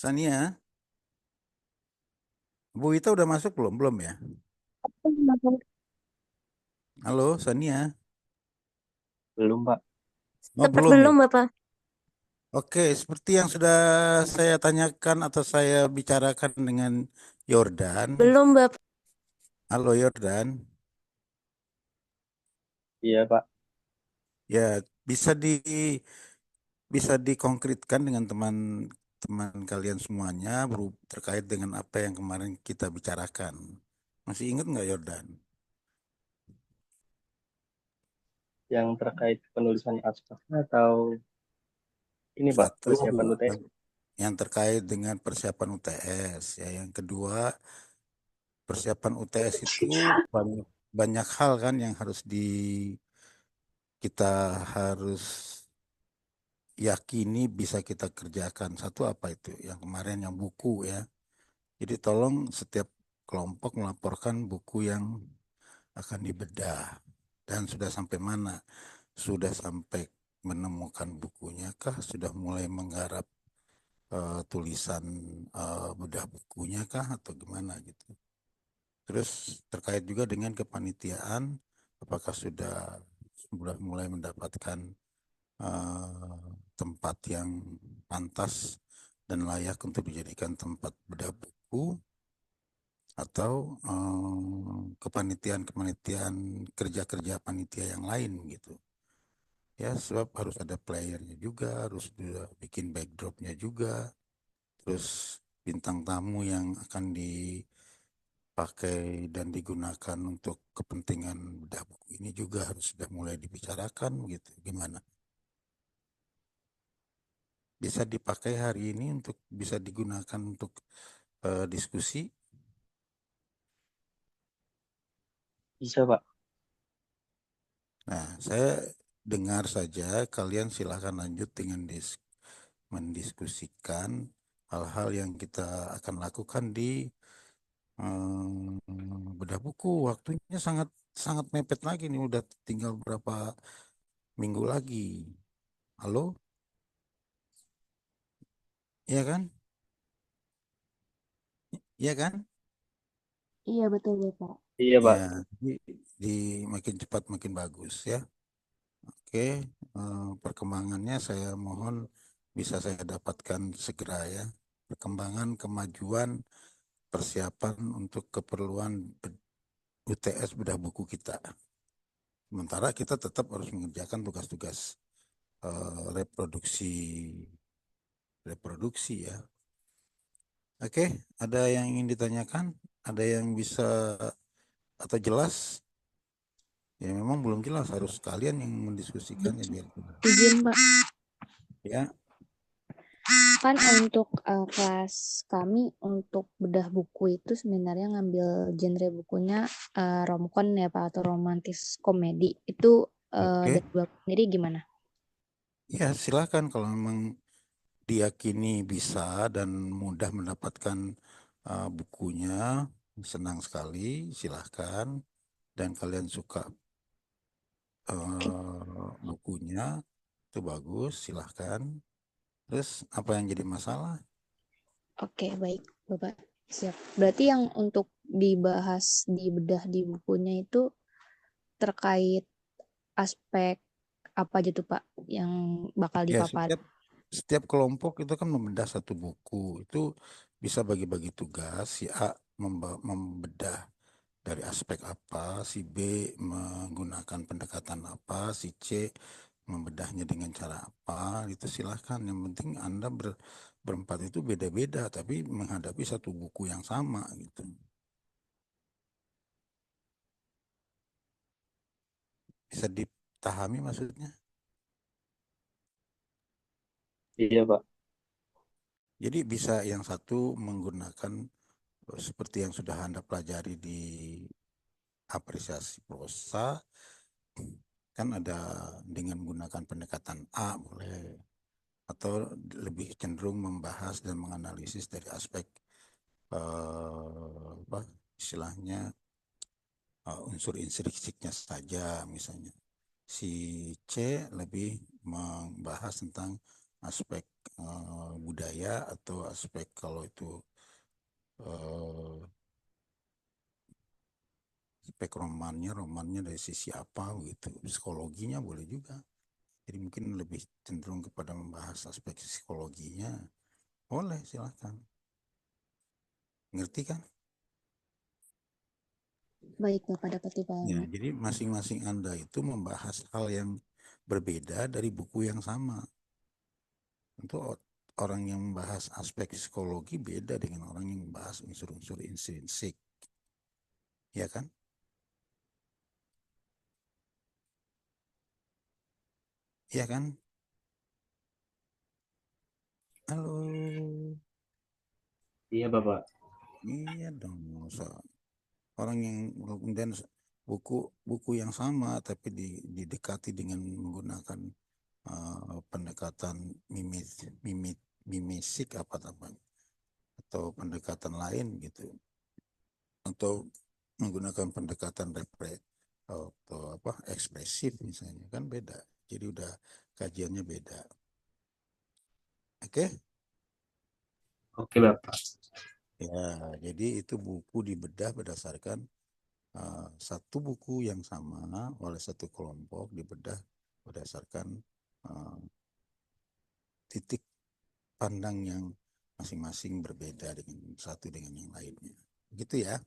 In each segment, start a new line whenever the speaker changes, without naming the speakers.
Sania, Bu Ita udah masuk belum? Belum ya? Halo, Sania.
Belum, Pak.
Oh,
Tetap
belum ya?
belum, Bapak.
Oke, seperti yang sudah saya tanyakan atau saya bicarakan dengan Yordan.
Belum, Bapak.
Halo, Yordan.
Iya, Pak.
Ya, bisa dikonkretkan dengan teman-teman kalian semuanya terkait dengan apa yang kemarin kita bicarakan. Masih ingat nggak, Yordan?
Yang terkait penulisan abstraknya atau ini, Pak,
Satu,
persiapan UTS.
yang terkait dengan persiapan UTS. Ya, yang kedua, persiapan UTS itu banyak banyak hal kan yang kita harus yakini bisa kita kerjakan. Satu apa itu? Yang kemarin yang buku ya. Jadi tolong setiap kelompok melaporkan buku yang akan dibedah dan sudah sampai mana? Sudah sampai menemukan bukunya kah? Sudah mulai menggarap tulisan bedah bukunya kah atau gimana gitu? Terus terkait juga dengan kepanitiaan, apakah sudah mulai mendapatkan tempat yang pantas dan layak untuk dijadikan tempat bedah buku atau kepanitiaan-kepanitiaan kerja-kerja panitia yang lain gitu. Ya, sebab harus ada playernya juga, harus juga bikin backdropnya juga, terus bintang tamu yang akan dipakai dan digunakan untuk kepentingan bedah buku ini juga harus sudah mulai dibicarakan gitu. Gimana? Bisa dipakai hari ini untuk bisa digunakan untuk diskusi.
Bisa, Pak.
Nah, saya dengar saja kalian silahkan lanjut dengan mendiskusikan hal-hal yang kita akan lakukan di bedah buku. Waktunya sangat sangat mepet lagi nih, udah tinggal berapa minggu lagi. Halo, iya kan? Iya kan?
Iya, betul, Bapak.
Iya,
Ya,
Pak.
di makin cepat makin bagus ya. Oke, perkembangannya saya mohon bisa saya dapatkan segera ya. Perkembangan kemajuan persiapan untuk keperluan UTS bedah buku kita. Sementara kita tetap harus mengerjakan tugas-tugas reproduksi reproduksi ya. Oke, ada yang ingin ditanyakan? Ada yang bisa atau jelas? Ya memang belum jelas, harus kalian yang mendiskusikannya biar jelas.
Izin, Pak.
Ya,
Kan untuk kelas kami untuk bedah buku itu sebenarnya ngambil genre bukunya romcom ya, Pak, atau romantis komedi. Itu
oke.
dari Bapak sendiri gimana?
Ya, silakan kalau memang diyakini bisa dan mudah mendapatkan bukunya, senang sekali, silahkan. Dan kalian suka
Oke,
bukunya, itu bagus, silahkan. Terus apa yang jadi masalah?
oke, baik, Bapak. Siap. Berarti yang untuk dibahas di bedah di bukunya itu terkait aspek apa aja tuh, Pak, yang bakal
Ya,
dipaparin?
setiap kelompok itu kan membedah satu buku. Itu bisa bagi-bagi tugas. Si A membedah dari aspek apa, si B menggunakan pendekatan apa, si C membedahnya dengan cara apa. Itu silahkan. Yang penting Anda berempat itu beda-beda, tapi menghadapi satu buku yang sama gitu. Bisa dipahami maksudnya?
Iya, Pak.
Jadi bisa yang satu menggunakan seperti yang sudah Anda pelajari di apresiasi prosa, kan ada dengan menggunakan pendekatan A boleh, atau lebih cenderung membahas dan menganalisis dari aspek apa istilahnya unsur intrinsiknya saja misalnya. Si C lebih membahas tentang aspek budaya atau aspek kalau itu eh, aspek romannya dari sisi apa gitu, psikologinya boleh juga. Jadi mungkin lebih cenderung kepada membahas aspek psikologinya, boleh silakan. Ngerti kan?
Baik, Bapak dapat
Ya,
dipahami.
jadi masing-masing Anda itu membahas hal yang berbeda dari buku yang sama. Tentu orang yang membahas aspek psikologi beda dengan orang yang membahas unsur-unsur intrinsik. Ya kan? Ya kan? Halo.
Iya, Bapak.
Iya dong. Orang yang kemudian buku yang sama tapi didekati dengan menggunakan pendekatan mimisik apa namanya, atau pendekatan lain gitu, atau menggunakan pendekatan atau apa ekspresif misalnya, kan beda. Jadi udah kajiannya beda. Oke?
Oke, Bapak.
Ya, jadi itu buku dibedah berdasarkan satu buku yang sama oleh satu kelompok, dibedah berdasarkan uh, titik pandang yang masing-masing berbeda dengan satu dengan yang lainnya. Begitu ya.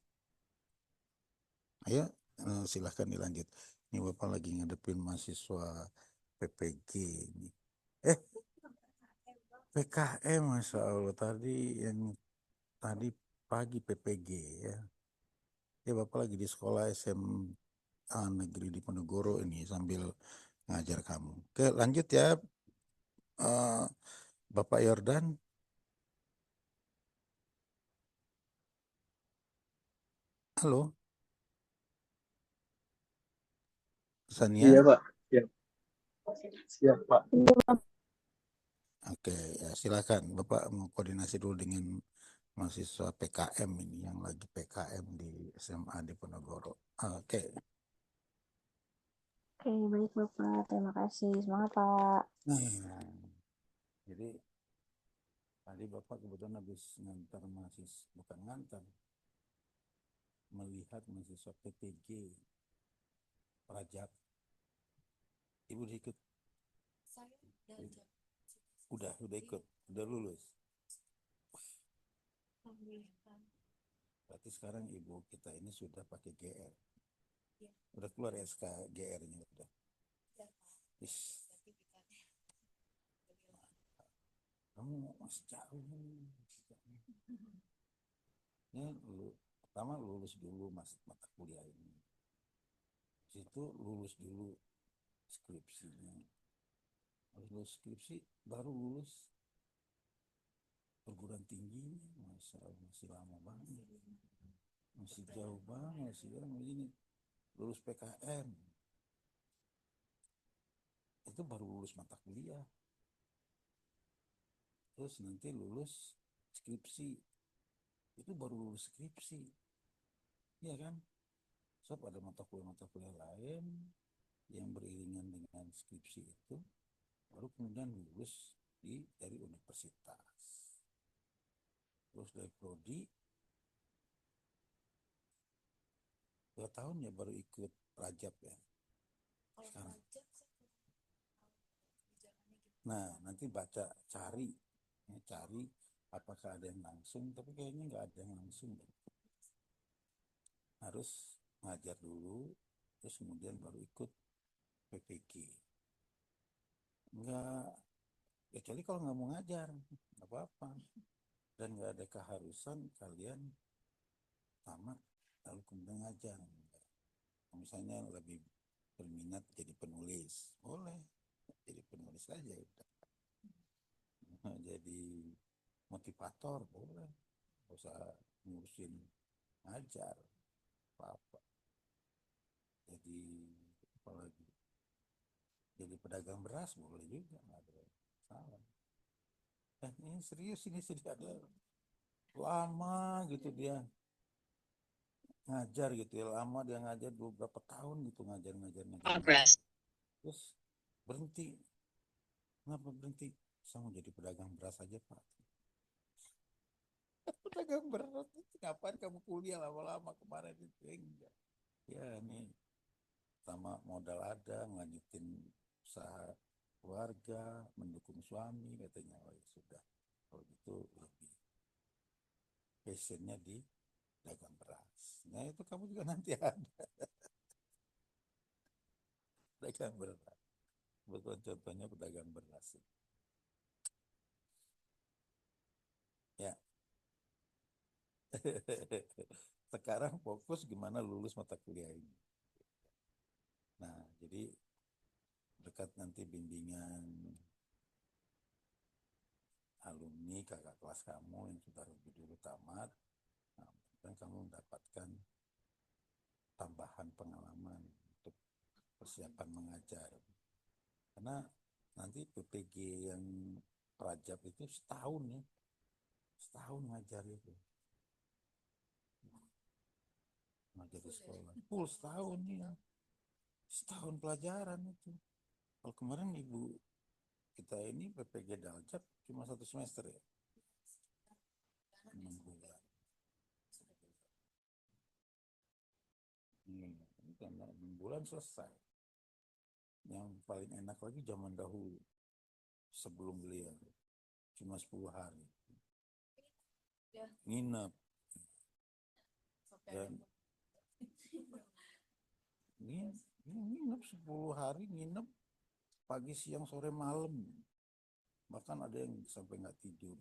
Ayo silahkan dilanjut. Ini Bapak lagi ngadepin mahasiswa PPG ini. PKM, Masya Allah, tadi pagi PPG ya. Ya Bapak lagi di sekolah SMA negeri di Ponorogo ini sambil ngajar kamu. Oke, lanjut ya, Bapak Yordan. Halo, Sania.
Iya, Pak. Siap. Siap, Pak.
Oke, ya silakan. Bapak mau koordinasi dulu dengan mahasiswa PKM ini yang lagi PKM di SMA di Ponorogo. Oke.
Oke, baik Bapak. Terima kasih. Semangat, Pak.
Nah, jadi tadi Bapak kebetulan habis ngantar mahasiswa, bukan ngantar, melihat mahasiswa PPG Rajab. Ibu udah ikut? Udah ikut, udah lulus. Berarti sekarang ibu kita ini sudah pakai GR. Udah keluar SK GR-nya udah. Is, kamu masih jauh nih. Ya, pertama lulus dulu mata kuliah ini. Situ lulus dulu skripsinya. Lulus skripsi baru lulus perguruan tinggi. Masya Allah, masih lama banget. Masih jauh banget, masih ini. Lulus PKM. Itu baru lulus mata kuliah. Terus nanti lulus skripsi. Itu baru lulus skripsi. Iya kan? So, ada mata kuliah lain yang beriringan dengan skripsi itu, baru kemudian lulus dari universitas. Lulus dari prodi, 2 tahun ya baru ikut Rajab ya. Sekarang. Nah, nanti cari apakah ada yang langsung, tapi kayaknya nggak ada yang langsung. Harus ngajar dulu, terus kemudian baru ikut PPG. Enggak, kecuali kalau nggak mau ngajar, nggak apa-apa. Dan nggak ada keharusan kalian tamat lalu kemudian ngajar. Misalnya lebih berminat jadi penulis, boleh jadi penulis aja udah. Jadi motivator boleh, nggak usah ngurusin ngajar apa-apa. Jadi apalagi jadi pedagang beras boleh juga, nggak ada salah. Ini serius, ini sudah ada lama gitu dia ngajar gitu ya, lama dia ngajar beberapa tahun gitu ngajar. Terus berhenti. Kenapa berhenti? Saya mau jadi pedagang beras aja Pak. Pedagang beras, ngapain kamu kuliah lama-lama kemarin itu? Enggak. Ya nih, sama modal ada, ngelanjutin usaha keluarga, mendukung suami, katanya. Oh ya sudah, kalau gitu lebih passionnya di dagang beras. Nah itu kamu juga nanti ada dagang beras. Betul, contohnya pedagang beras. Ya, sekarang fokus gimana lulus mata kuliah ini. Nah, jadi dekat nanti bimbingan alumni kakak kelas kamu yang sudah lebih dulu tamat, nah, dan kamu mendapatkan tambahan pengalaman untuk persiapan mengajar. Karena nanti PPG yang Prajab itu setahun ya, setahun ngajar itu. Ngajar di sekolah, full setahun ya, setahun pelajaran itu. Kalau kemarin ibu kita ini PPG Daljab cuma 1 semester ya, 6 bulan. Ini kan 6 bulan selesai. Yang paling enak lagi zaman dahulu sebelum beliau cuma 10 hari nginep dan nginep 10 hari nginep pagi siang sore malam, bahkan ada yang sampai nggak tidur,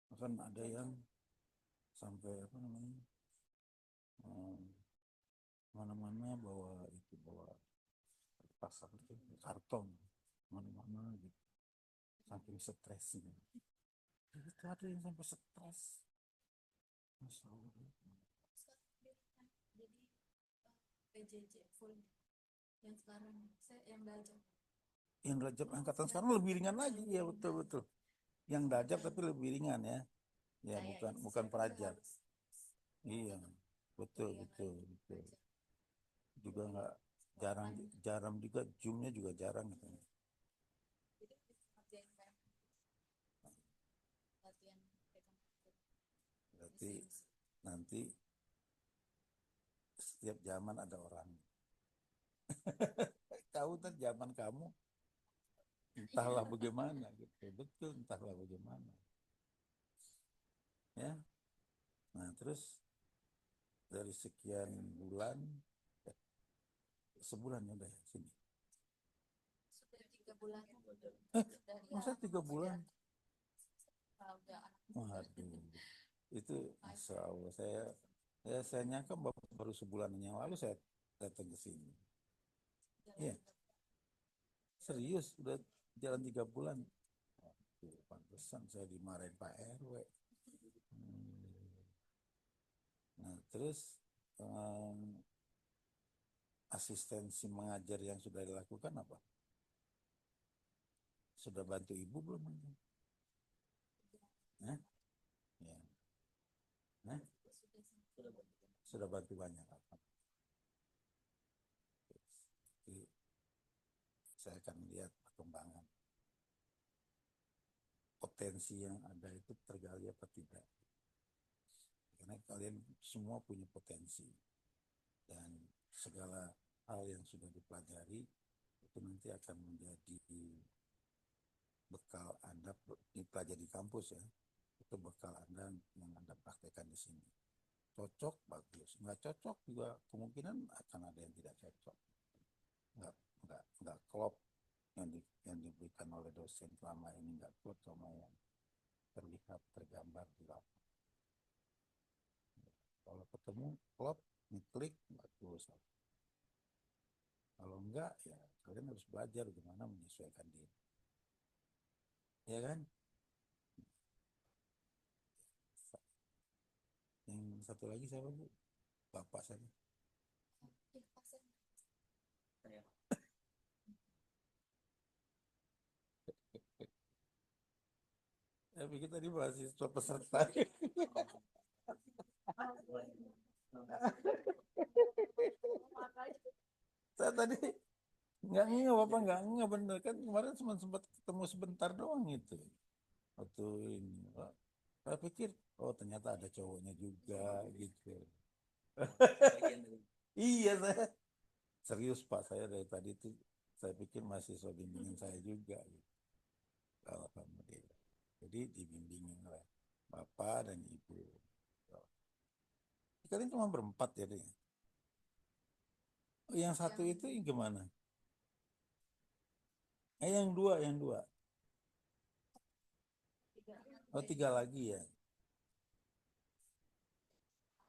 bahkan ada yang sampai apa namanya mana-mana bawa pasar itu karton mana-mana gitu, saking stresnya. Itu ada yang sampai stres. Masya Allah.
Jadi PJJ full yang sekarang yang Daljab.
Yang Rajab angkatan sekarang lebih ringan lagi ya, betul. Yang Rajab tapi lebih ringan ya. Ya bukan Prajab. Iya, betul. Juga nggak jarang juga Zoom-nya juga jarang katanya. Berarti nanti setiap zaman ada orang. Tahu kan zaman kamu entahlah bagaimana gitu. Betul, entahlah bagaimana. Ya. Nah, terus dari sekian bulan sebulan ya udah ya sini.
Sudah 3 bulan.
Masa 3 bulan?
Udah
Waduh, itu Masya Allah saya nyangka baru sebulan yang lalu saya datang ke sini. Iya, serius udah jalan 3 bulan. Pantesan saya dimarahin Pak RW. Nah, terus asistensi mengajar yang sudah dilakukan apa? Sudah bantu ibu belum? Ya. Sudah bantu banyak apa? Jadi, saya akan lihat perkembangan potensi yang ada itu tergali apa tidak. Karena kalian semua punya potensi dan segala hal yang sudah dipelajari itu nanti akan menjadi bekal Anda dipelajari di kampus ya. Itu bekal Anda yang Anda praktekkan di sini. Cocok, bagus. Nggak cocok juga kemungkinan akan ada yang tidak cocok. Nggak klop yang diberikan oleh dosen selama ini, nggak klop sama yang terlihat tergambar di lapangan. Kalau ketemu klop, ngeklik, bagus. Kalau enggak, ya kalian harus belajar gimana menyesuaikan diri. Ya kan? Yang satu lagi siapa Bu? Bapak saya. Tapi kita di mahasiswa peserta. Saya tadi Enggak Bapak, enggak bener kan kemarin cuma sempat ketemu sebentar doang itu. Waktu ini, Pak. Saya pikir, oh ternyata ada cowoknya juga gitu. Iya, saya serius Pak, saya dari tadi tuh saya pikir mahasiswa bimbingan saya juga gitu. Alhamdulillah. Jadi dibimbingin oleh Bapak dan Ibu. Kalian cuma berempat ya deh. Oh, yang satu itu gimana? Yang dua. Oh, tiga lagi ya.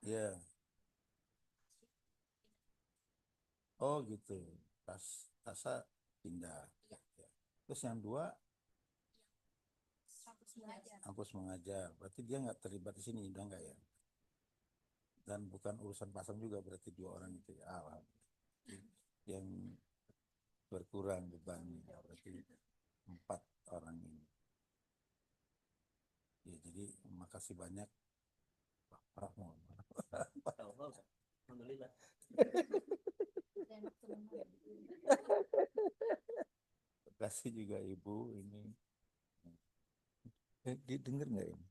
Ya. Oh gitu. Tasa pindah. Ya. Terus yang dua, kampus mengajar. Berarti dia nggak terlibat di sini, udah nggak ya? Dan bukan urusan pasang juga, berarti dua orang itu ya. Yang berkurang bebannya. Berarti 4 orang ini. Ya, jadi makasih banyak. Alhamdulillah. Terima kasih juga Ibu ini. Didengar nggak ini?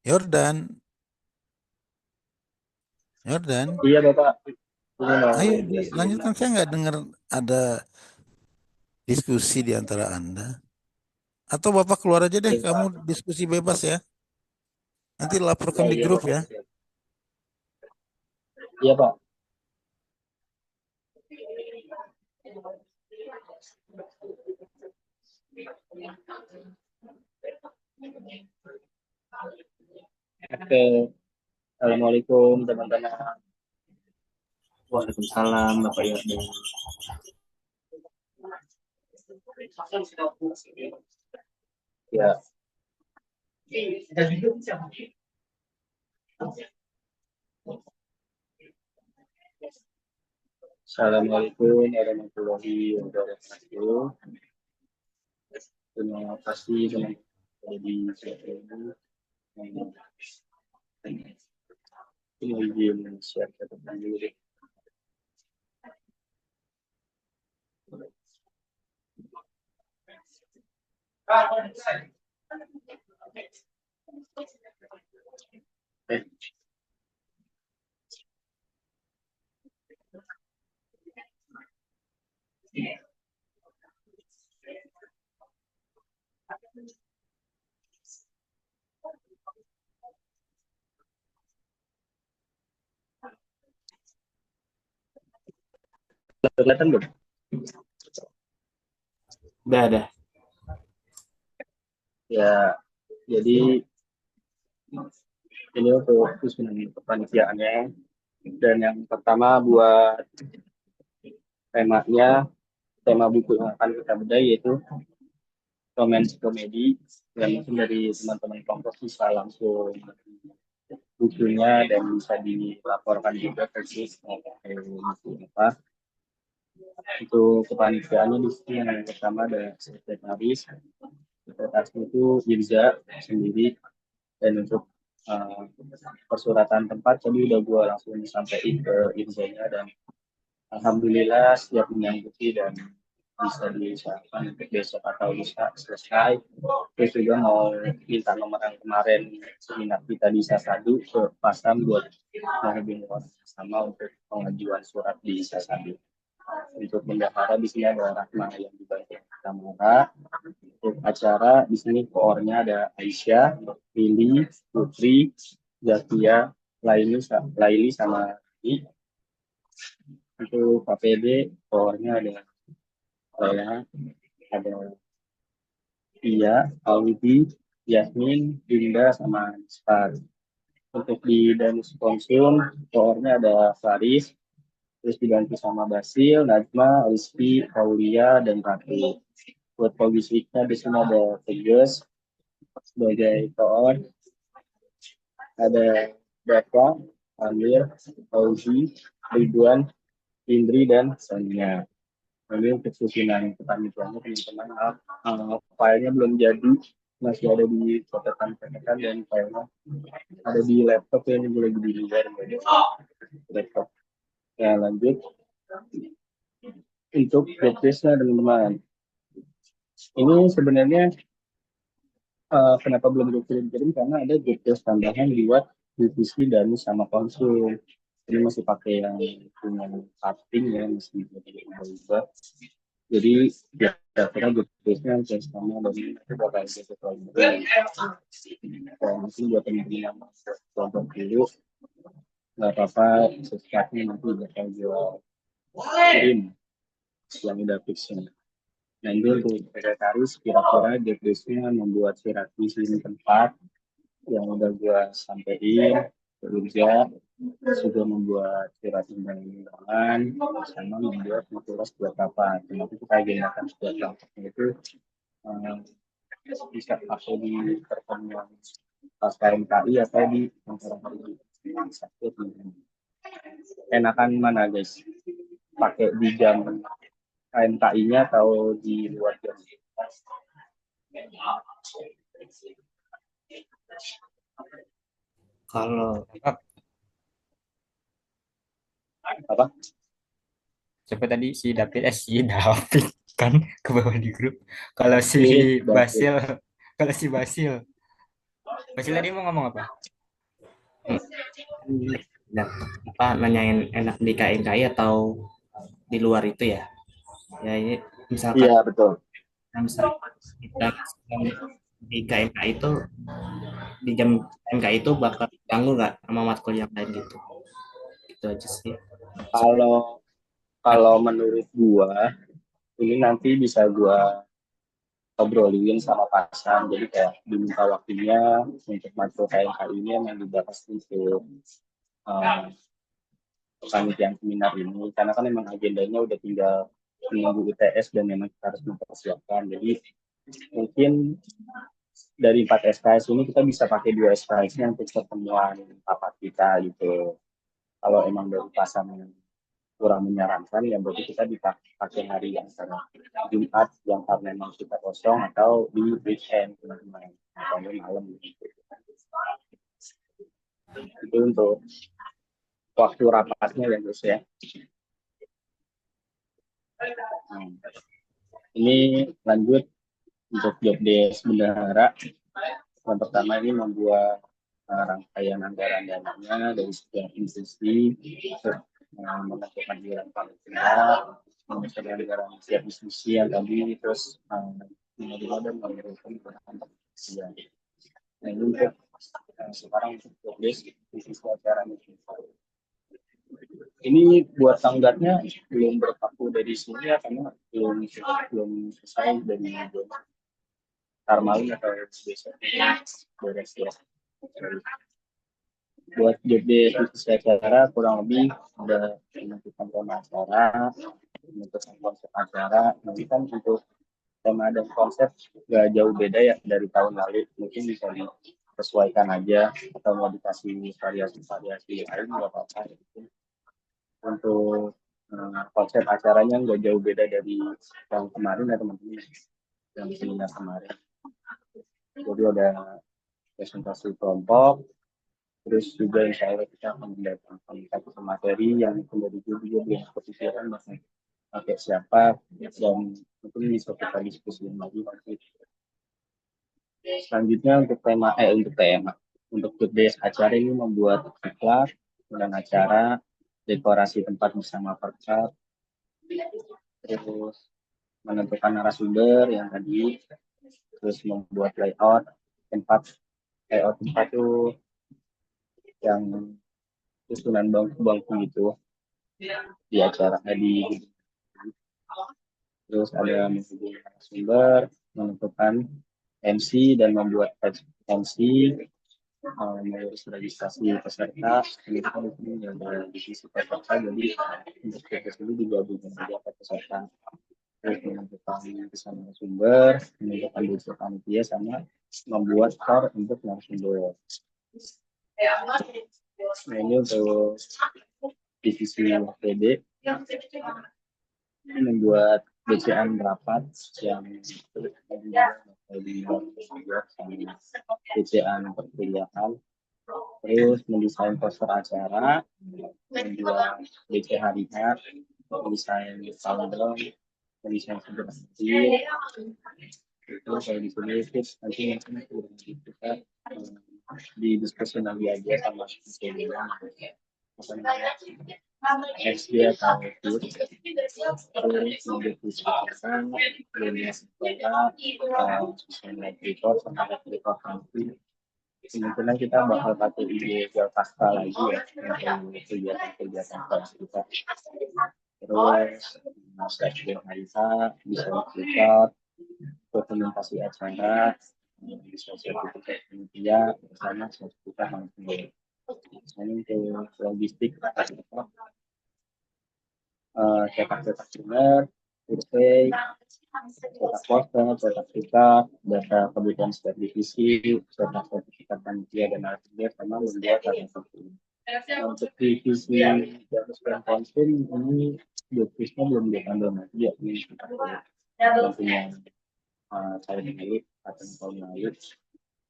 Yordan.
Iya Bapak. Ini mau
Ayo
jelasin.
dilanjutkan. Saya nggak dengar ada diskusi di antara Anda. Atau Bapak keluar aja deh,
Iya
kamu
Pak.
diskusi bebas ya. Nanti laporkan
Oh,
di
iya
grup
Bapak.
ya.
Siap. Iya Pak. Oke. Assalamualaikum teman-teman. Waalaikumsalam Bapak Yordan. Ya. Assalamualaikum warahmatullahi wabarakatuh. Terima kasih teman-teman di sini. Ini izin share catatan dulu deh. Eh, kelihatan belum? Udah. Ya, jadi ini untuk khusus kepanitiaannya. Dan yang pertama buat tema buku yang akan kita bedah yaitu romance komedi. Yang mungkin dari teman-teman kelompok bisa langsung bukunya dan bisa dilaporkan juga ke SIS buku apa. Untuk kepanitiaannya di sini yang pertama ada sekretaris. Sekretarisnya itu Irza sendiri. Dan untuk persuratan tempat tadi udah gue langsung sampaikan ke Irzanya dan alhamdulillah siap menyanggupi dan bisa diusahakan untuk besok atau lusa selesai. Terus juga mau minta nomor yang kemarin seminar kita di Sasadu ke Pasam buat menghubungi orang sama untuk pengajuan surat di Sasadu. Untuk bendahara di sini ada Rahma yang dibantu Tamara. Untuk acara di sini koornya ada Aisyah, Lili, Putri, Zakia, Laili sama Ini. Untuk KPD koornya ada Lea, ada Iya, Audi, Yasmin, Dinda sama Star. Untuk di Danus Konsum koornya ada Faris, terus diganti sama Basil, Najma, Rizky, Aulia, dan Ratu. Buat logistiknya di sini ada Tegas sebagai koor, ada Daka, Amir, Fauzi, Ridwan, Indri dan Sonia. Lalu untuk susunan kepanitiaannya teman-teman, filenya belum jadi, masih ada di catatan dan filenya ada di laptop ya, ini boleh di luar laptop. Ya lanjut untuk progresnya teman-teman. Ini sebenarnya kenapa belum dikirim-kirim karena ada jobdesk tambahan buat divisi dan sama konsul. Ini masih pakai yang punya cutting ya, masih berubah. Jadi kira-kira jobdesknya yang sama dan itu bakal sesuai. Mungkin buat teman-teman yang kelompok dulu, nggak apa-apa, sesuatunya nanti bakal jual kirim yang udah fix. Nah itu untuk sekretaris kira-kira jobdesknya membuat surat izin tempat yang udah gua sampein kerja, sudah membuat surat undangan sama membuat notulas buat rapat. Nanti kita agendakan buat rapatnya itu bisa masuk di pertemuan pas KMKI atau di hari Sabtu. Enakan mana guys? Pakai di jam KMKI-nya atau di luar jam?
Kalau
Apa?
siapa tadi si David kan ke bawah di grup. Kalau si
David.
Basil, kalau si Basil tadi mau ngomong apa?
Nah, apa nanyain enak di KMKI atau di luar itu ya? Ya ini misalkan
Iya betul.
misalkan kita di KMKI itu di jam KMKI itu bakal ganggu nggak sama matkul yang lain gitu? Itu aja sih.
Kalau menurut gua ini nanti bisa gua obrolin sama pasan, jadi kayak diminta waktunya untuk matkul KMKI ini yang dibahas untuk kepanitiaan seminar ini, karena kan memang agendanya udah tinggal menunggu UTS dan memang kita harus mempersiapkan. Jadi mungkin dari 4 SKS ini kita bisa pakai 2 SKS-nya untuk pertemuan rapat kita gitu. Kalau emang dari pasangan kurang menyarankan, ya berarti kita dipakai hari yang Jumat yang karena memang kita kosong atau di weekend teman-teman atau malam gitu. Itu untuk waktu rapatnya ya guys ya. Ini lanjut untuk jobdesk bendahara. Yang pertama ini membuat rangkaian anggaran dananya dari setiap institusi, menentukan iuran panitia, menentukan anggaran setiap diskusi yang tadi, terus menerima dan mengirimkan bahan kerja. Nah ini untuk sekarang untuk jobdesk divisi acara ini buat tanggatnya belum berpaku dari sini ya, karena belum selesai dari malam atau besok beres ya. Buat jobdesk divisi acara kurang lebih udah menentukan tema acara, menentukan konsep acara. Nanti kan untuk tema dan konsep gak jauh beda ya dari tahun lalu, mungkin bisa disesuaikan aja atau mau dikasih variasi lain nggak apa-apa gitu. Untuk konsep acaranya nggak jauh beda dari yang kemarin ya teman-teman, yang seminar kemarin. Jadi ada presentasi kelompok, terus juga insya Allah kita akan mendatangkan satu materi yang menjadi juga yang kepikiran pakai siapa dan mungkin bisa kita diskusi lagi nanti. Selanjutnya untuk tema untuk jobdesk acara ini membuat iklan dan acara, dekorasi tempat bersama perkat, terus menentukan narasumber yang tadi, terus membuat layout tempat itu yang susunan bangku gitu di acara tadi. Terus ada menghubungi narasumber, menentukan MC dan membuat MC, mengurus registrasi peserta, ini kan ada divisi peserta, jadi untuk proses ini digabungkan beberapa peserta. Terus menentukan pesan narasumber, menentukan unsur panitia sama membuat skor untuk narasumber. Nah ini untuk divisi PD. membuat BCA rapat yang sama BCA perkuliahan, terus mendesain poster acara, membuat BC hari H, mendesain kalender, mendesain segera itu kalau ditulis nanti mungkin kita didiskusi lagi aja sama SD atau terus mendiskusikan report sama report nanti kemungkinan kita bakal pakai ide pasca lagi ya untuk kegiatan-kegiatan kelas kita terus stasiun Harisa bisa kita dokumentasi acara bisa sertifikat penelitian bersama sertifikat langsung misalnya untuk logistik cetak jurnal, survei, cetak poster, cetak tiket, data kebutuhan setiap divisi, cetak sertifikat panitia dan narasumber sama membuat karya sendiri. Untuk divisi dan konsum ini divisinya belum ditambah lagi ya ini kita punya saya sendiri atau tahun lalu.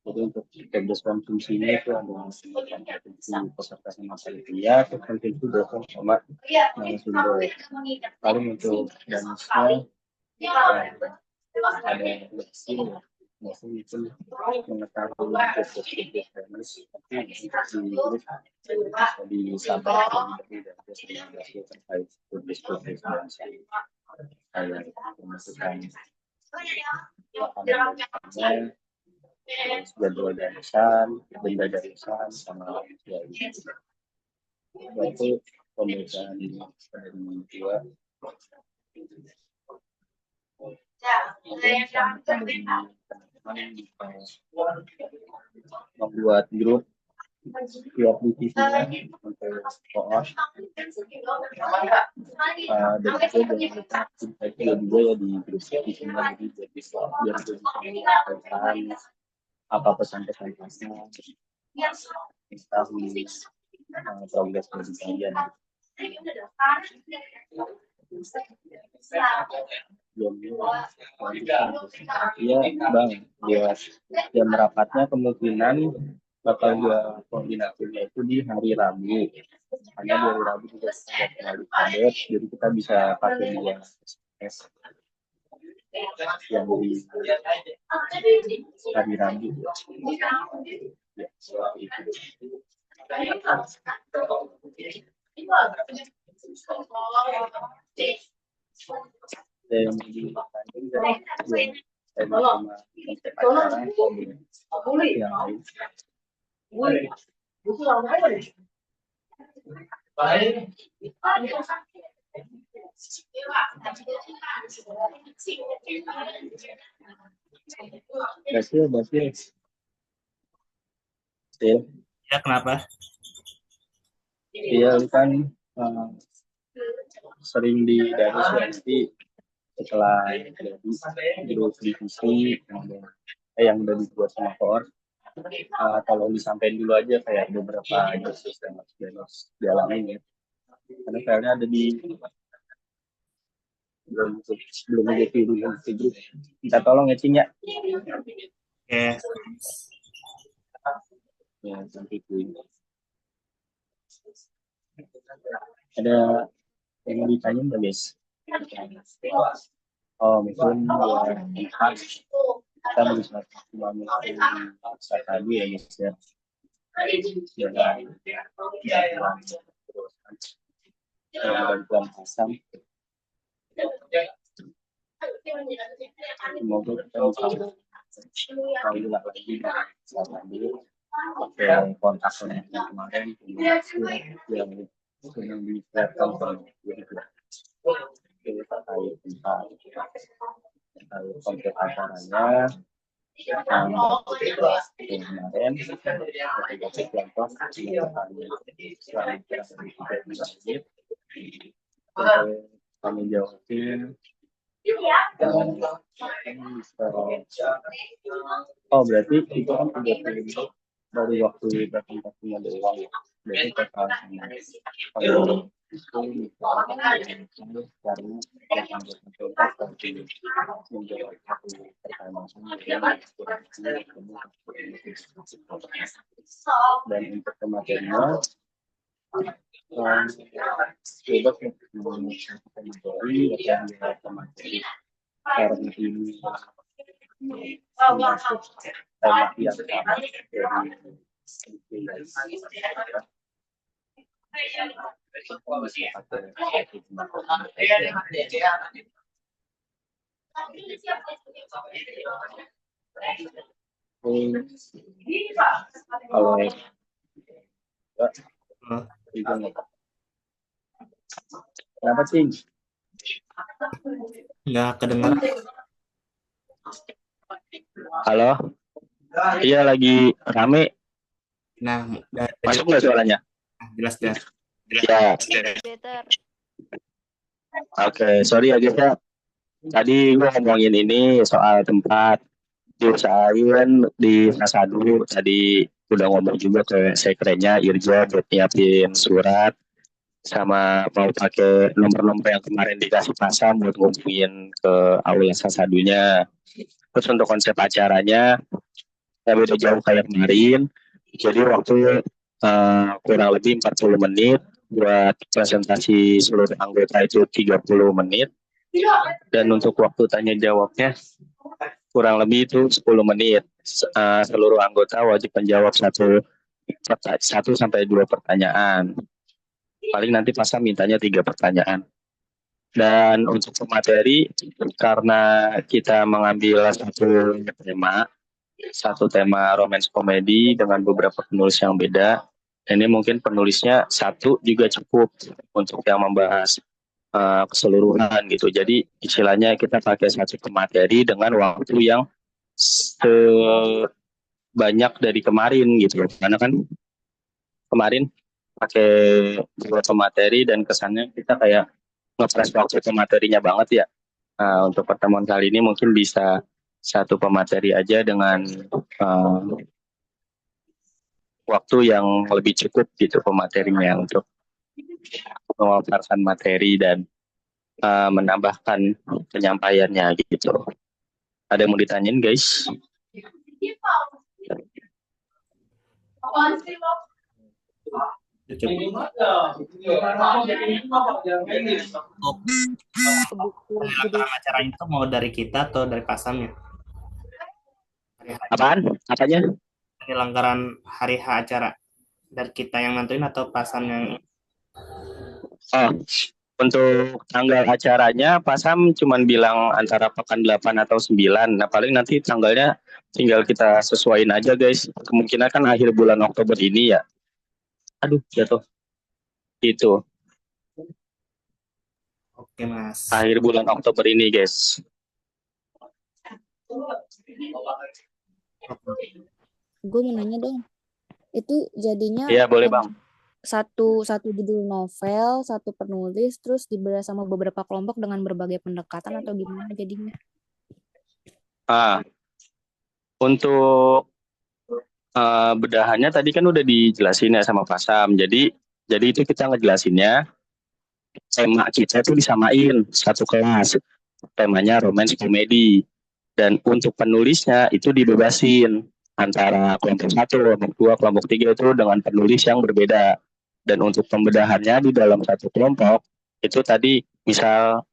Jadi untuk tugas konsumsinya itu ada konsumsi peserta sama panitia, terus konsumsi dosen sama narasumber. Paling untuk danusnya ada lesson itu mengetahui tugas tenis tapi di sabar dan biasanya terkait tugas saya memasukkan jadwal darisan, benda darisan, sama ya itu pemeriksaan dari dua membuat grup tiap divisinya untuk koos dan juga juga ya di grup divisinya jadi biar bisa menyampaikan apa pesan-pesan kelasnya mengetahui progres pendidikan iya bang buat jam rapatnya kemungkinan bakal gua koordinasinya itu di hari Rabu karena di hari Rabu juga sudah terlalu padat jadi kita bisa pakai dia yang di hari Rabu ya, dan di Basil.
Ya, kenapa?
Iya kan sering di Danus nanti setelah jadi grup divisi yang udah dibuat sama koor kalau disampaikan dulu aja kayak beberapa eksersis yang harus dialami ya karena filenya ada di belum jadi grup kita tolong ya Cing ya ya sampai itu ada yang mau ditanya nggak guys mungkin kita bisa start lagi ya guys ya bantuan asam semoga kita bisa tahu lagi tadi pakai kontak yang kemarin yang sudah disiapkan terkait tentang konsep acaranya kemarin kami jawabin berarti itu kan 30 dari waktu presentasinya doang Berarti total kalau itu misalnya dari yang anggota tuntas nanti menjawab satu pertanyaan dan untuk kematiannya bebas untuk materi dan materi karena ini masuk tema yang sama kalau kenapa sih
Nggak kedengaran.
halo iya lagi rame
Nah,
masuk nggak suaranya
jelas jelas.
ya
Better.
oke sorry ya guys ya tadi gue ngomongin ini soal tempat diusahain di Fasadu tadi udah ngomong juga ke sekretnya Irja buat nyiapin surat sama mau pakai nomor-nomor yang kemarin dikasih pasang buat ngumpulin ke aula Fasadunya. Terus untuk konsep acaranya ya beda jauh kayak kemarin. Jadi waktu kurang lebih 40 menit buat presentasi seluruh anggota itu 30 menit. Dan untuk waktu tanya jawabnya kurang lebih itu 10 menit. Seluruh anggota wajib menjawab satu sampai 2 pertanyaan. Paling nanti pasang mintanya 3 pertanyaan. Dan untuk pemateri, karena kita mengambil satu tema romance komedi dengan beberapa penulis yang beda, ini mungkin penulisnya satu juga cukup untuk yang membahas keseluruhan gitu. Jadi istilahnya kita pakai satu pemateri dengan waktu yang sebanyak dari kemarin gitu. Karena kan kemarin pakai dua pemateri dan kesannya kita kayak nge-press waktu pematerinya banget ya. Nah, untuk pertemuan kali ini mungkin bisa satu pemateri aja dengan waktu yang lebih cukup gitu pematerinya untuk memaparkan materi dan menambahkan penyampaiannya gitu. Ada yang mau ditanyain guys?
Penyelenggaraan acara itu mau dari kita atau dari pasamnya?
Apaan? Apanya?
Penyelenggaraan hari H acara dari kita yang nentuin atau pasam yang
Untuk tanggal acaranya Pasam cuman bilang antara pekan 8 atau 9. Nah paling nanti tanggalnya tinggal kita sesuaiin aja guys. Kemungkinan kan akhir bulan Oktober ini ya. Aduh jatuh. Itu.
Oke mas.
Akhir bulan Oktober ini guys.
Gue mau nanya dong. Itu jadinya
Iya boleh bang.
satu judul novel, satu penulis, terus dibedah sama beberapa kelompok dengan berbagai pendekatan atau gimana jadinya?
Untuk bedahannya tadi kan udah dijelasin ya sama Pasam. Jadi itu kita ngejelasinnya tema kita itu disamain satu kelas. Temanya romance komedi. Dan untuk penulisnya itu dibebasin antara kelompok 1, kelompok 2, kelompok 3 itu dengan penulis yang berbeda. Dan untuk pembedahannya di dalam satu kelompok itu tadi misal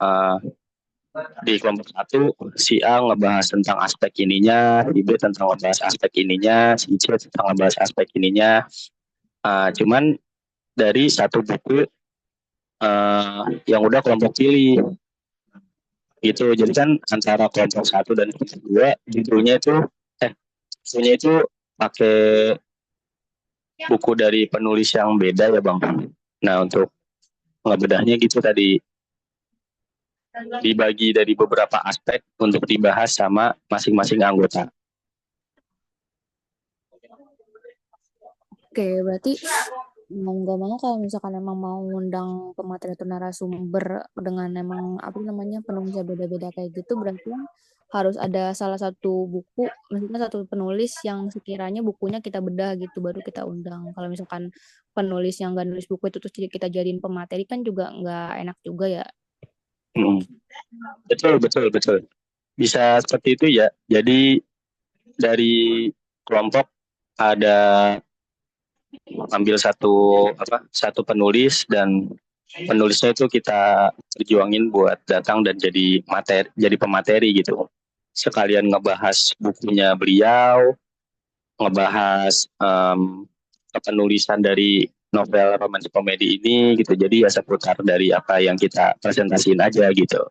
di kelompok 1 si A ngebahas tentang aspek ininya, si B tentang ngebahas aspek ininya, si C tentang ngebahas aspek ininya. Cuman dari satu buku yang udah kelompok pilih gitu. Jadi kan antara kelompok 1 dan kelompok 2 judulnya itu pakai buku dari penulis yang beda ya bang. Nah untuk ngebedahnya gitu tadi dibagi dari beberapa aspek untuk dibahas sama masing-masing anggota.
Oke, berarti mau nggak mau kalau misalkan emang mau undang pemateri atau narasumber dengan emang apa namanya penulisnya beda-beda kayak gitu, berarti harus ada salah satu buku, maksudnya satu penulis yang sekiranya bukunya kita bedah gitu, baru kita undang. Kalau misalkan penulis yang nggak nulis buku itu terus kita jadiin pemateri kan juga nggak enak juga ya.
Hmm. Betul, betul, betul. Bisa seperti itu ya. Jadi dari kelompok ada ambil satu penulis, dan penulisnya itu kita perjuangin buat datang dan jadi pemateri gitu. Sekalian ngebahas bukunya beliau, ngebahas penulisan dari novel romantis komedi ini gitu. Jadi ya seputar dari apa yang kita presentasiin aja gitu.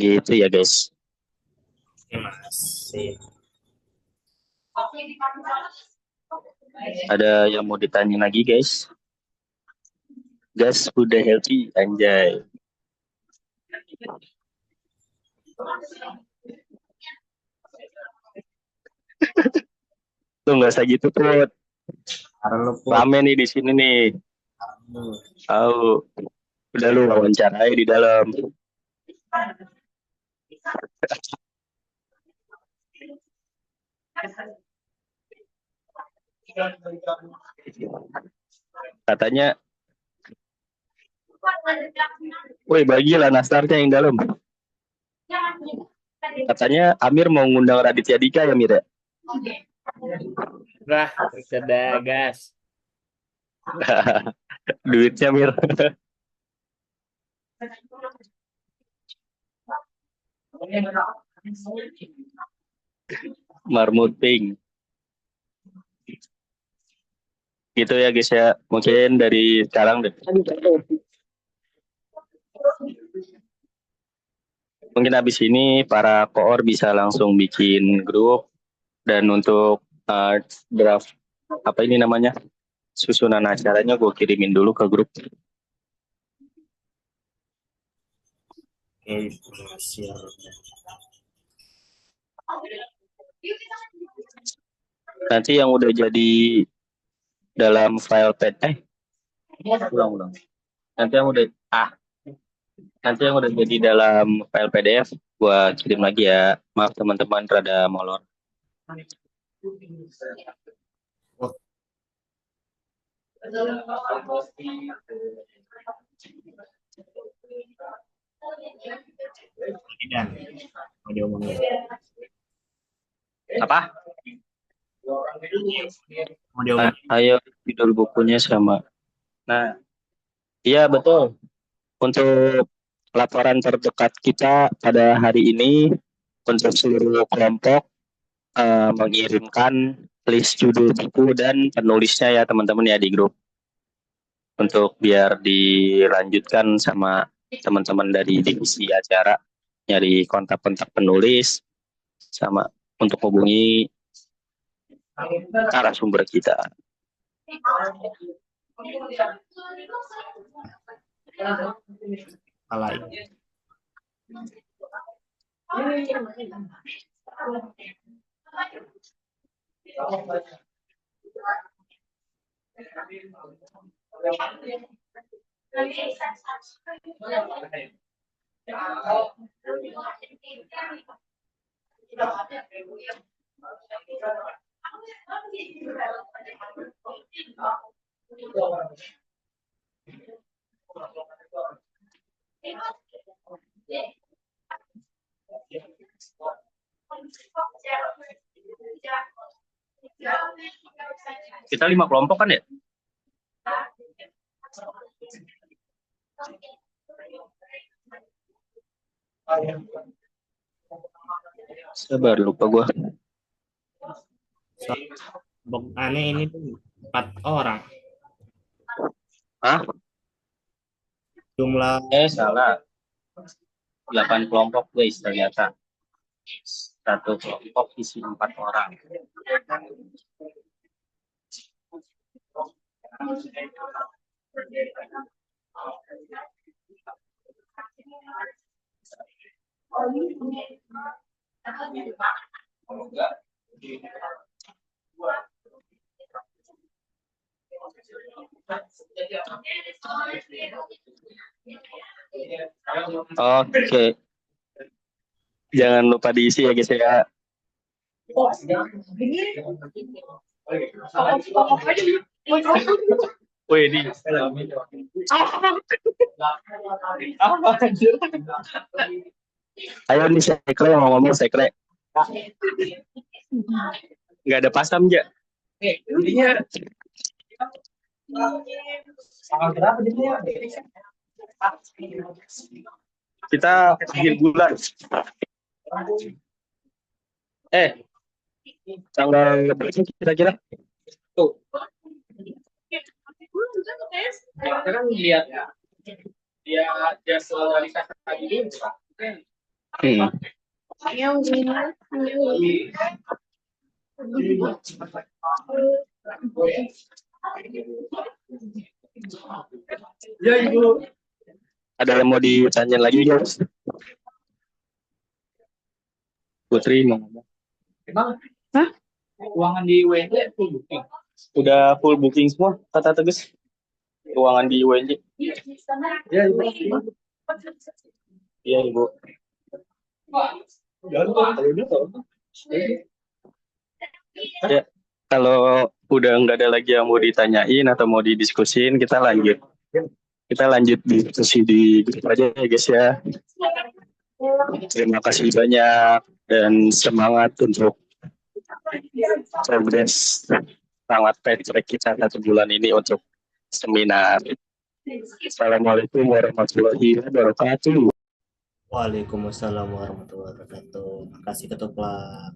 Gitu ya guys.
Oke, Mas. Sip.
Ada yang mau ditanya lagi guys? Gas udah healthy anjay. Tuh nggak usah gitu Put.
Taruh lu, Put.
Rame nih di sini nih.
Lu.
Tahu. Udah lu wawancara di dalam. Katanya, woi bagilah nastarnya yang dalam. Katanya Amir mau ngundang Raditya Dika ya Mir ya?
Udah, sudah gas.
Duitnya Mir. Marmut Pink. Gitu ya guys ya. Mungkin dari sekarang deh. Mungkin habis ini para koor bisa langsung bikin grup, dan untuk draft apa ini namanya, susunan acaranya gue kirimin dulu ke grup.
Oke, siap.
Nanti yang udah jadi dalam file PDF, ulang. Nanti yang udah jadi dalam file PDF gue kirim lagi ya. Maaf teman-teman rada molor.
Dan mau diomongin.
Apa?
Mau diomongin.
Ayo judul bukunya sama. Nah, iya betul. Untuk laporan terdekat kita pada hari ini, untuk seluruh kelompok mengirimkan list judul buku dan penulisnya ya teman-teman ya di grup, untuk biar dilanjutkan sama teman-teman dari divisi acara, nyari kontak-kontak penulis sama untuk hubungi narasumber kita.
Alay.
Kita 5 kelompok kan ya? Sabar, lupa gua.
Kelompok aneh ini tuh 4 orang.
Hah?
Jumlah
Salah. 8 kelompok guys ternyata. Satu kelompok isi 4 orang. Oke, jangan lupa diisi ya guys ya. Wih, di. Ayo nih sekre ngomong sekre. Nggak ada pasam ya? Kita akhir bulan. Tanggal berapa kira-kira? Tuh. Sekarang lihat ya. Dia selalu dari kakak ini. Ya Ibu. Ada yang mau ditanya lagi guys? Putri mau ngomong. Hah? Ruangan di UNJ full booking. Udah full booking semua kata Tegas. Ruangan di UNJ. Ya Ibu. Iya Ibu. Ya, kalau udah nggak ada lagi yang mau ditanyain atau mau didiskusin, kita lanjut. Kita lanjut diskusi di grup aja ya guys ya. Terima kasih banyak dan semangat untuk progres sangat Patrick kita 1 bulan ini untuk seminar. Assalamualaikum warahmatullahi wabarakatuh.
Waalaikumsalam warahmatullahi wabarakatuh. Makasih Ketuplak.